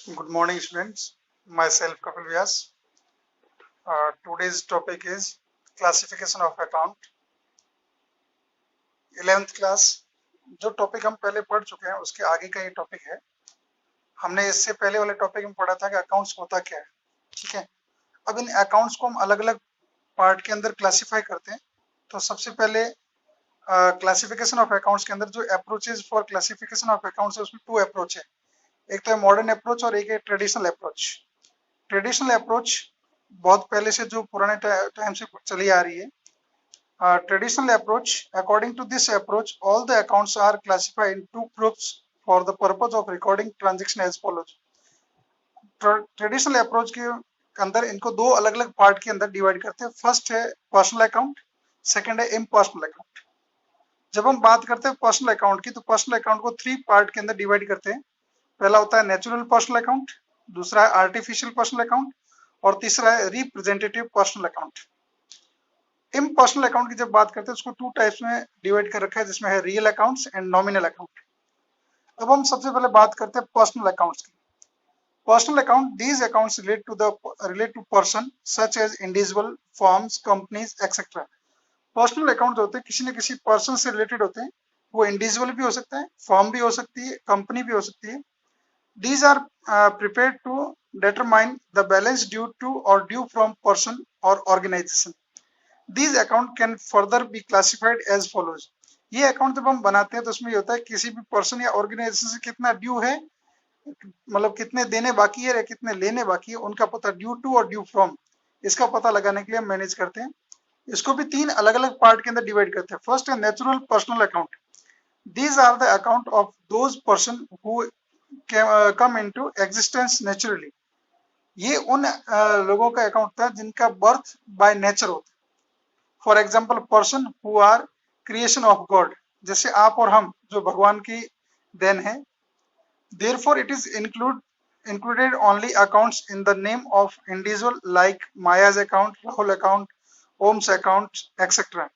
Good morning, students. Myself, Kapil Vyas. Today's topic is classification of account. 11th class जो topic हम पहले पढ़ चुके हैं उसके आगे का ये टॉपिक है। हमने इससे पहले वाले टॉपिक में पढ़ा था कि अकाउंट्स होता क्या है। ठीक है, अब इन अकाउंट्स को हम अलग अलग पार्ट के अंदर क्लासिफाई करते हैं। तो सबसे पहले क्लासिफिकेशन ऑफ अकाउंट्स के अंदर जो approaches for classification of accounts है उसमें 2 अप्रोच है। एक तो है मॉडर्न अप्रोच और एक है ट्रेडिशनल अप्रोच। ट्रेडिशनल अप्रोच बहुत पहले से जो पुराने टाइम से चली आ रही है। Traditional approach, according to this approach, all the accounts are classified in 2 groups for the purpose of recording transaction as follows. Traditional approach के अंदर इनको दो अलग अलग पार्ट के अंदर डिवाइड करते हैं। फर्स्ट है पर्सनल अकाउंट, सेकंड है इम्पर्सनल अकाउंट। जब हम बात करते हैं पर्सनल अकाउंट की तो पर्सनल अकाउंट को 3 पार्ट के अंदर डिवाइड करते हैं। पहला होता है नेचुरल पर्सनल अकाउंट, दूसरा है आर्टिफिशियल पर्सनल अकाउंट और तीसरा है representative personal account. Impersonal account की जब बात करते हैं उसको 2 टाइप्स में डिवाइड कर रखा है, जिसमें है real accounts and nominal account. अब हम सबसे पहले बात करते हैं पर्सनल अकाउंट्स की। Personal account, these accounts relate to person such as individual, firms, companies etcetera. Personal account जो होते हैं किसी न किसी पर्सन से रिलेटेड होते हैं। वो इंडिविजुअल भी हो सकता है, फर्म भी हो सकती है, कंपनी भी हो सकती है। These are prepared to determine the balance due to or due from person or organization. These account can further be classified as follows. ये अकाउंट जब हम बनाते हैं तो उसमें ये होता है किसी भी पर्सन या ऑर्गेनाइजेशन से कितना ड्यू है, मतलब कितने देने बाकी है या कितने लेने बाकी है, उनका पता ड्यू टू और ड्यू फ्रॉम, इसका पता लगाने के लिए हम मैनेज करते हैं। इसको भी 3 अलग अलग पार्ट के अंदर डिवाइड करते हैं। फर्स्ट है natural personal account. These are the account of those person who come into existence naturally. ये उन लोगों का अकाउंट था जिनका बर्थ बाय नेचर होता है। For example person who are creation of God, जैसे आप और हम जो भगवान की देन है। Therefore it is included only accounts in the name of individual like Maya's account, Rahul account, Om's account, etc.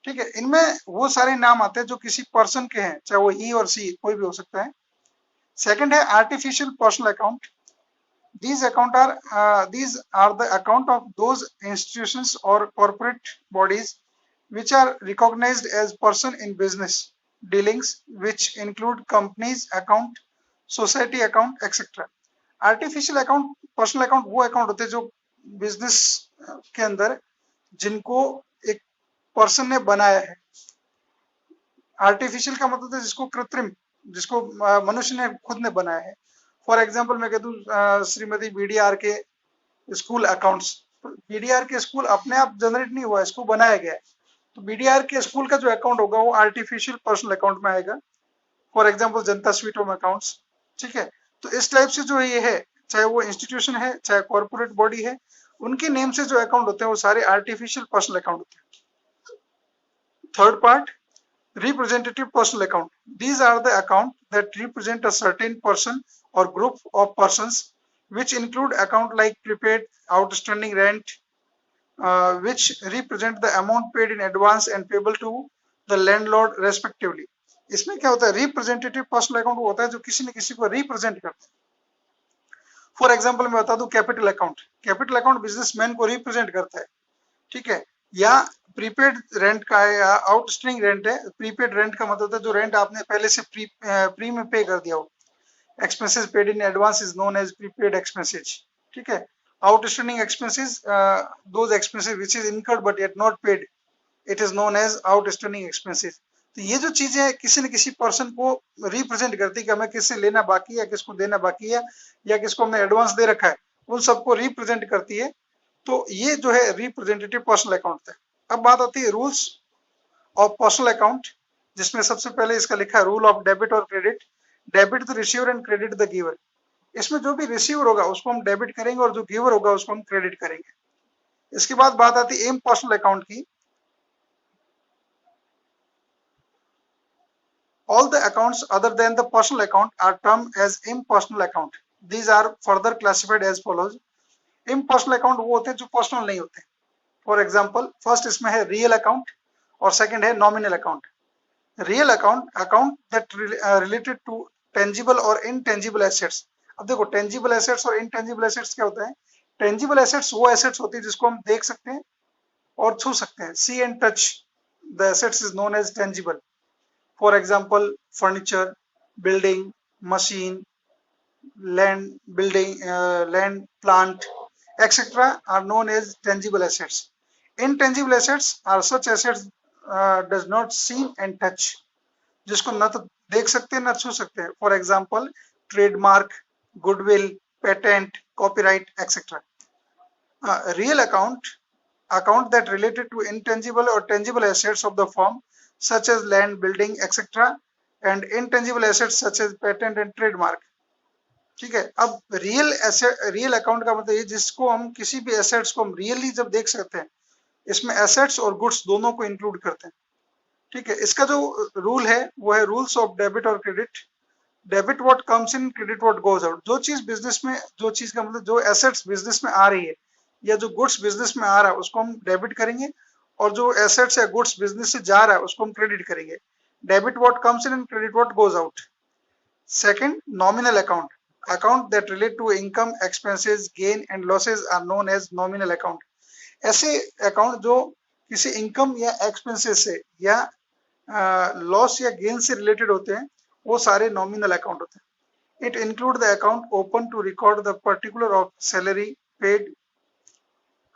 ठीक है, इनमें वो सारे नाम आते हैं जो किसी पर्सन के हैं, चाहे वो ही और सी कोई भी हो सकता है। सेकंड है artificial personal account. These are the account of those institutions or corporate bodies which are recognized as person in business dealings, which include companies account, society account, etc. Artificial account, personal account वो account होते हैं जो business के अंदर जिनको एक person ने बनाया है। आर्टिफिशियल का मतलब है जिसको कृत्रिम, जिसको मनुष्य ने खुद ने बनाया है। फॉर एग्जाम्पल मैं कह दूं श्रीमती बीडीआर के स्कूल अकाउंट्स। बीडीआर के स्कूल अपने आप जनरेट नहीं हुआ, इसको बनाया गया है। तो बीडीआर के स्कूल का जो अकाउंट होगा वो आर्टिफिशियल पर्सनल अकाउंट में आएगा। For example Janata sweet home accounts. ठीक है, तो इस टाइप से जो ये है, चाहे वो इंस्टीट्यूशन है चाहे कॉर्पोरेट बॉडी है, उनके नेम से जो अकाउंट होते हैं वो सारे आर्टिफिशियल पर्सनल अकाउंट होते हैं। Third part, representative personal account. These are the account that represent a certain person or group of persons, which include account like prepaid, outstanding rent, which represent the amount paid in advance and payable to the landlord respectively. इसमें क्या होता है, representative personal account होता है जो किसी न किसी को रिप्रेजेंट करता है। फॉर एग्जाम्पल मैं बता दूं capital account. Capital account businessman को रिप्रेजेंट करता है। ठीक है, या प्रीपेड रेंट का है या आउटस्टैंडिंग रेंट है। प्रीपेड रेंट का मतलब है जो रेंट आपने पहले से प्री में पे कर दिया हो। Expenses paid in advance is known as prepaid expenses. ठीक है, outstanding expenses, those expenses which is incurred but yet not paid, it is known as outstanding expenses. तो ये जो चीजें किसी न किसी पर्सन को रिप्रेजेंट करती है कि हमें किससे लेना बाकी है, किसको देना बाकी है, या किसको हमने एडवांस दे रखा है, उन सबको रिप्रेजेंट करती है। तो ये जो है रिप्रेजेंटेटिव पर्सनल अकाउंट है। अब बात आती है रूल्स ऑफ पर्सनल अकाउंट, जिसमें सबसे पहले इसका लिखा है रूल ऑफ डेबिट और credit. Debit the receiver and credit the giver. इसमें जो भी रिसीवर होगा उसको हम डेबिट करेंगे और जो गिवर होगा उसको हम क्रेडिट करेंगे। इसके बाद बात आती है इम्पर्सनल अकाउंट की। All the accounts other than the personal account are termed as impersonal account. These are further classified as follows. Impersonal account वो होते हैं जो पर्सनल नहीं होते। फॉर एग्जाम्पल फर्स्ट इसमें है रियल अकाउंट और सेकंड है nominal account. Real account, account that related to tangible और इनटेंजिबल एसेट्स। अब देखो टेंजिबल एसेट्स और इनटेंजिबल एसेट्स क्या होता है? टेंजिबल एसेट्स वो एसेट्स होती है जिसको हम देख सकते हैं और छू सकते हैं, see and touch the assets is known as tangible. For example furniture, building, machine, land, plant, etc. are known as tangible assets. Intangible assets are such assets does not seen and touch, जिसको न तो देख सकते हैं न छू सकते हैं. For example trademark, goodwill, patent, copyright etcetera. Real account that related to intangible or tangible assets of the firm such as land, building, etc. and intangible assets such as patent and trademark. ठीक है. अब real account का मतलब ये जिसको हम किसी भी एसेट्स को हम रियली जब देख सकते हैं, इसमें एसेट्स और गुड्स दोनों को इंक्लूड करते हैं. ठीक है. इसका जो रूल है वो है रूल्स ऑफ डेबिट और credit. Debit what comes in, credit what goes out. जो चीज बिजनेस में, जो चीज का मतलब जो एसेट्स बिजनेस में आ रही है या जो गुड्स बिजनेस में आ रहा है उसको हम डेबिट करेंगे, और जो एसेट्स या गुड्स बिजनेस से जा रहा है उसको हम क्रेडिट करेंगे. Debit what comes in and credit what goes out. Second, nominal account. Account that relate to income, expenses, gain and losses are known as nominal account. ऐसे अकाउंट जो किसी इनकम या एक्सपेंसेस से या लॉस या gain से related होते हैं वो सारे नॉमिनल अकाउंट होते हैं. It include the account open to record the particular of salary paid,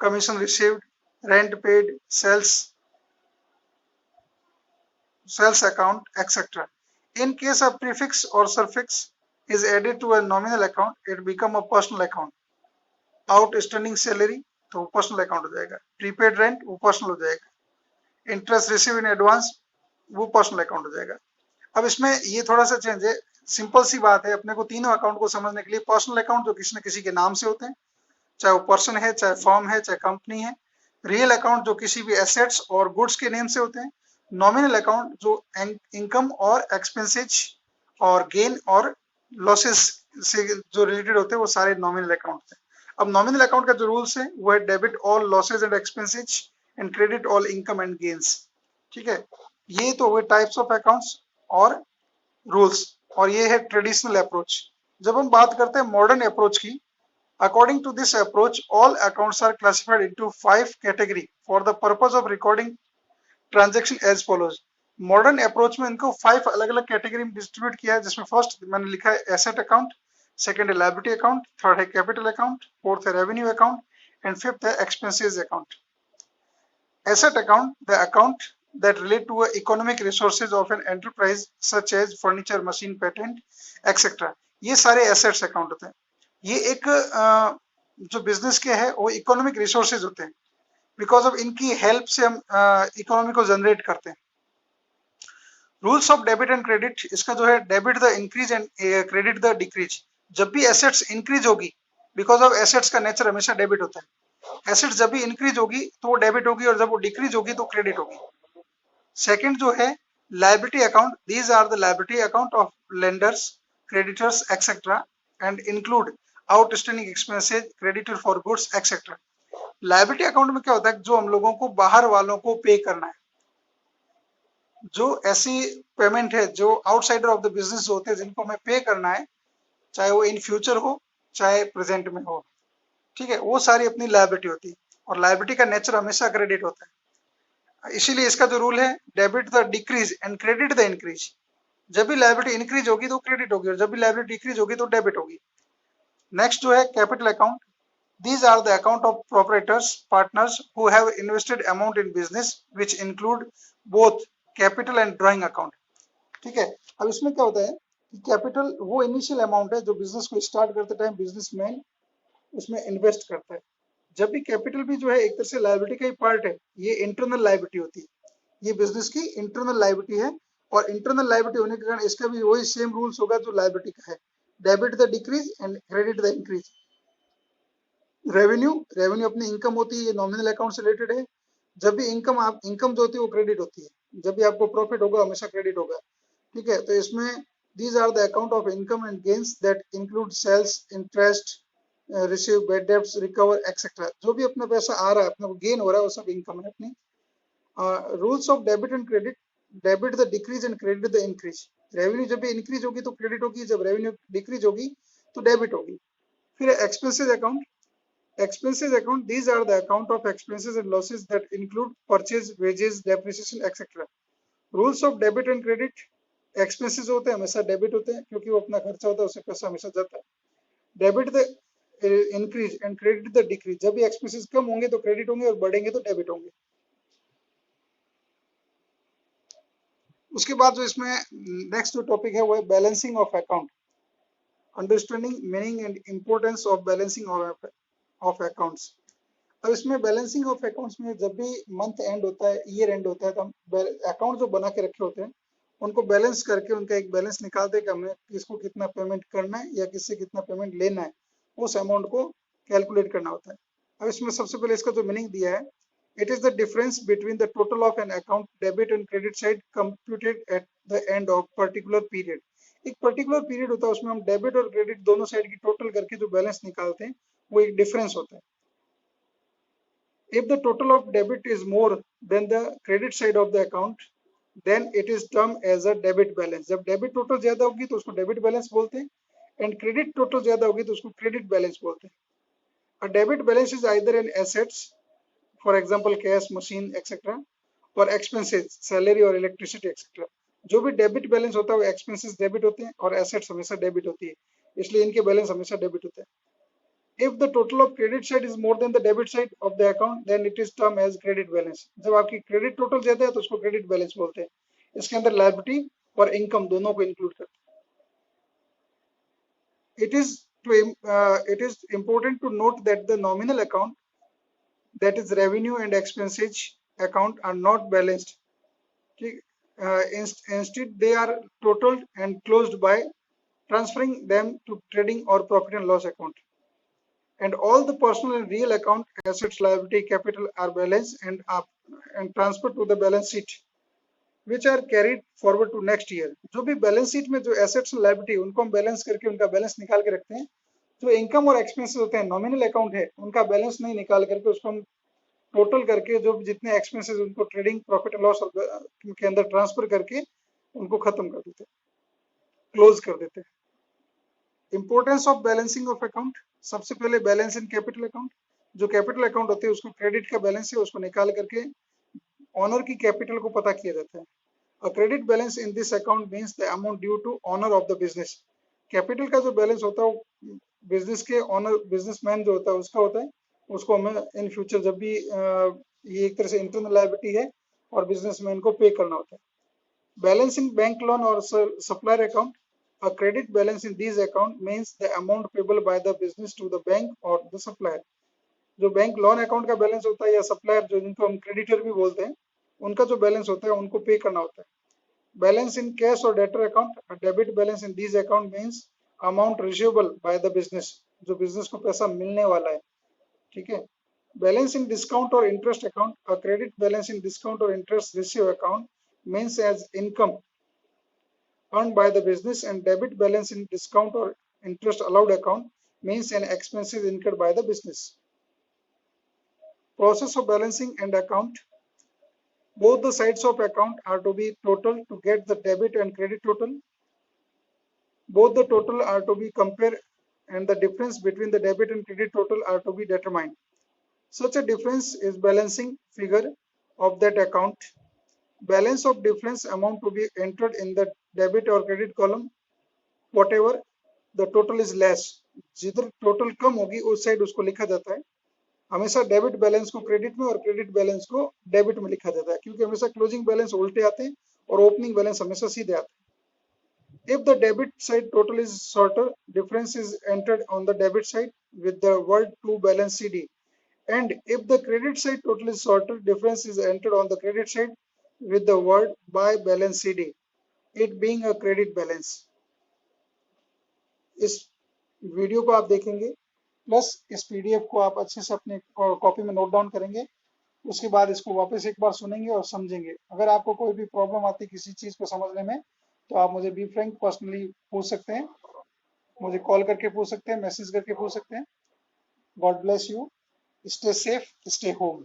commission received, rent paid, sales account etcetera. In case of prefix or suffix is added to a nominal account, it become a personal account. Outstanding salary तो वो personal account हो जाएगा. Prepaid rent वो personal हो जाएगा. Interest receive in advance वो personal account हो जाएगा. अब इसमें ये थोड़ा सा चेंज है. सिंपल सी बात है, अपने को तीनों अकाउंट को समझने के लिए पर्सनल अकाउंट जो किसी न किसी के नाम से होते हैं, चाहे वो पर्सन है, चाहे फर्म है, चाहे कंपनी है. रियल अकाउंट जो किसी भी एसेट्स और गुड्स के नेम से होते हैं. नॉमिनल अकाउंट जो इनकम और एक्सपेंसेज और गेन और लॉसेस से जो रिलेटेड होते हैं वो सारे नॉमिनल अकाउंट हैं. अब नॉमिनल अकाउंट का जो रूल्स है वो है debit all losses and expenses and credit all income and gains. ठीक है. ये तो हुए टाइप्स ऑफ अकाउंट्स और रूल्स, और ये है ट्रेडिशनल अप्रोच. जब हम बात करते हैं मॉडर्न अप्रोच की, according to this approach all accounts are classified into 5 category for the purpose of recording transaction as follows. Modern approach में इनको 5 अलग अलग कैटेगरी में डिस्ट्रीब्यूट किया है, जिसमें फर्स्ट मैंने लिखा है एसेट अकाउंट, सेकंड है लायबिलिटी अकाउंट, थर्ड है कैपिटल अकाउंट, फोर्थ है रेवेन्यू अकाउंट एंड फिफ्थ है expenses account. Asset account the account that relate to economic resources of an enterprise such as furniture, machine, patent, etc. ये सारे assets account होते हैं. ये एक जो बिजनेस के है वो इकोनॉमिक रिसोर्सेज होते हैं, बिकॉज ऑफ इनकी हेल्प से हम इकोनॉमी को जनरेट करते हैं. Rules of debit and credit, इसका जो है debit the increase and credit the decrease. जब भी एसेट्स इंक्रीज होगी, बिकॉज ऑफ एसेट्स का नेचर हमेशा डेबिट होता है, एसेट्स जब भी इंक्रीज होगी तो वो डेबिट होगी और जब वो डिक्रीज होगी तो क्रेडिट होगी. सेकंड जो है liability account, these are the liability account of lenders, creditors etcetera and include outstanding expenses, creditor for goods etcetera. Liability account में क्या होता है, जो हम लोगों को बाहर वालों को पे करना है, जो ऐसी पेमेंट है जो आउटसाइडर ऑफ द बिजनेस होते हैं जिनको हमें पे करना है, चाहे वो इन फ्यूचर हो चाहे प्रेजेंट में हो. ठीक है. वो सारी अपनी लायबिलिटी होती है, और लायबिलिटी का नेचर हमेशा क्रेडिट होता है. इसीलिए इसका जो रूल है debit the decrease and credit the increase. जब भी लायबिलिटी इंक्रीज होगी तो क्रेडिट होगी और जब भी लायबिलिटी डिक्रीज होगी तो डेबिट होगी. नेक्स्ट जो है capital account. These are the account of proprietors, partners who have invested amount in business, which include both capital and drawing account. ठीक है. अब इसमें क्या होता है कि कैपिटल वो इनिशियल अमाउंट है जो बिजनेस को स्टार्ट करते टाइम बिजनेसमैन उसमें इन्वेस्ट करता है. जब भी कैपिटल भी जो है एक तरह से लायबिलिटी का ही पार्ट है, ये इंटरनल लायबिलिटी होती है, ये बिजनेस की इंटरनल लायबिलिटी है, और इंटरनल लायबिलिटी होने के कारण इसका भी वही सेम रूल्स होगा जो लायबिलिटी का है, debit the decrease and credit the increase. Revenue अपनी इनकम होती है, ये नॉमिनल अकाउंट से रिलेटेड है. जब भी इनकम जो होती है वो क्रेडिट होती है, जब भी आपको प्रॉफिट होगा हमेशा क्रेडिट होगा. ठीक है. तो इसमें these are the account of income and gains that include sales, interest, receive, bad debts, recover etcetera. जो भी अपना पैसा आ रहा है, अपना गेन हो रहा है, वो सब इनकम है अपनी. Rules of debit and credit. Debit the decrease and credit the increase. Revenue जब भी इंक्रीज होगी तो क्रेडिट होगी, जब रेवेन्यू डिक्रीज होगी तो डेबिट होगी। फिर expenses account, expenses account, these are the account of expenses and losses that include purchase, wages, depreciation, etc. Rules of debit and credit, expenses होते हैं हमेशा डेबिट होते हैं क्योंकि वो अपना खर्चा होता है, उससे पैसा हमेशा जाता है। Debit the increase and credit the decrease, जब भी एक्सपेंसेस कम होंगे तो क्रेडिट होंगे और बढ़ेंगे तो डेबिट होंगे। उसके बाद जो इसमें नेक्स्ट जो टॉपिक है वो है balancing of account, understanding meaning and importance of balancing of accounts. अब इसमें बैलेंसिंग ऑफ अकाउंट्स में जब भी मंथ एंड होता है, ईयर एंड होता है, तो हम अकाउंट जो बना के रखे होते हैं उनको बैलेंस करके उनका एक बैलेंस निकालते हैं कि हमें किसको कितना पेमेंट करना है या किससे कितना पेमेंट लेना है, उस अमाउंट को कैलकुलेट करना होता है। अब इसमें सबसे पहले इसका जो मीनिंग दिया है, it is the difference between the total of an account debit and credit side computed at the end of particular period. एक पर्टिकुलर पीरियड होता है उसमें हम डेबिट और क्रेडिट दोनों साइड की टोटल करके जो बैलेंस निकालते हैं वो एक डिफरेंस होता है। If the total of debit is more than the credit side of the account, then it is termed as a debit balance. जब डेबिट टोटल ज्यादा होगी तो उसको डेबिट बैलेंस बोलते हैं, एंड क्रेडिट टोटल ज्यादा होगी तो उसको क्रेडिट बैलेंस बोलते हैं। A debit balance is either an assets, for example cash, machine, etc., or expenses, salary और electricity, etc. जो भी डेबिट बैलेंस होता है वो एक्सपेंसेस डेबिट होते हैं और एसेट्स हमेशा डेबिट होती है, इसलिए इनके बैलेंस हमेशा डेबिट होते हैं। If the total of credit side is more than the debit side of the account, then it is termed as credit balance. जब आपकी क्रेडिट टोटल ज्यादा है तो उसको क्रेडिट बैलेंस बोलते हैं। इसके अंदर लायबिलिटी और इनकम दोनों को इंक्लूड करते हैं। It is important to note that the nominal account, that is revenue and expenses account, are not balanced. Instead, they are totaled and closed by transferring them to trading or profit and loss account. And all the personal and real account, assets, liability, capital are balanced and transferred to the balance sheet, which are carried forward to next year. जो भी balance sheet में जो assets और liability उनको हम balance करके उनका balance निकाल के रखते हैं। जो इनकम और एक्सपेंसेस होते हैं, नॉमिनल अकाउंट है, उनका बैलेंस नहीं निकाल करके उसको हम टोटल करके जो जितने एक्सपेंसेस उनको ट्रेडिंग, प्रॉफिट एंड लॉस के अंदर ट्रांसफर करके उनको खत्म कर देते हैं, क्लोज कर देते हैं। Importance of balancing of account, सबसे पहले बैलेंस इन कैपिटल अकाउंट। जो कैपिटल अकाउंट होते हैं उसको क्रेडिट का बैलेंस है उसको निकाल करके ऑनर की कैपिटल को पता किया जाता है। A credit balance in this account means the amount due to owner of the business. Capital का जो बैलेंस होता है वो बिजनेस के ऑनर, बिजनेसमैन जो होता है उसका होता है, उसको हमें इन फ्यूचर जब भी ये एक तरह से इंटरनल लायबिलिटी है और बिजनेसमैन को पे करना होता है। बैलेंस इन बैंक लोन और supplier account, a credit balance in these account means the amount payable by the business to the bank or the supplier. जो बैंक लोन अकाउंट का बैलेंस होता है या सप्लायर जो जिनको हम क्रेडिटर भी बोलते हैं उनका जो बैलेंस होता है उनको पे करना होता है। बैलेंस इन कैश और debtor account, a debit balance in these account means amount receivable by the business, जो बिजनेस को पैसा मिलने वाला है, ठीक है। बैलेंस इन डिस्काउंट और interest account, a credit balance in discount or interest receive account means as income earned by the business, and debit balance in discount or interest allowed account means an expenses incurred by the business. Process of balancing and account, both the sides of account are to be total to get the debit and credit total. Both the total are to be compared and the difference between the debit and credit total are to be determined. Such a difference is balancing figure of that account. Balance of difference amount to be entered in the debit or credit column, whatever the total is less. जिधर total कम होगी उस side उसको लिखा जाता है। हमेशा debit balance को credit में और क्रेडिट बैलेंस को डेबिट में लिखा जाता है, क्योंकि हमेशा क्लोजिंग बैलेंस उल्टे आते हैं और ओपनिंग बैलेंस हमेशा सीधे आते हैं। If the debit side total is shorter, difference is entered on the debit side with the word to balance CD. And if the credit side total is shorter, difference is entered on the credit side with the word by balance CD, it being a credit balance. इस video को आप देखेंगे plus इस PDF को आप अच्छे से अपने कॉपी में नोट डाउन करेंगे, उसके बाद इसको वापस एक बार सुनेंगे और समझेंगे। अगर आपको कोई भी प्रॉब्लम आती है किसी चीज को समझने में तो आप मुझे बी फ्रैंक पर्सनली पूछ सकते हैं, मुझे कॉल करके पूछ सकते हैं, मैसेज करके पूछ सकते हैं। God bless you, stay safe, stay home.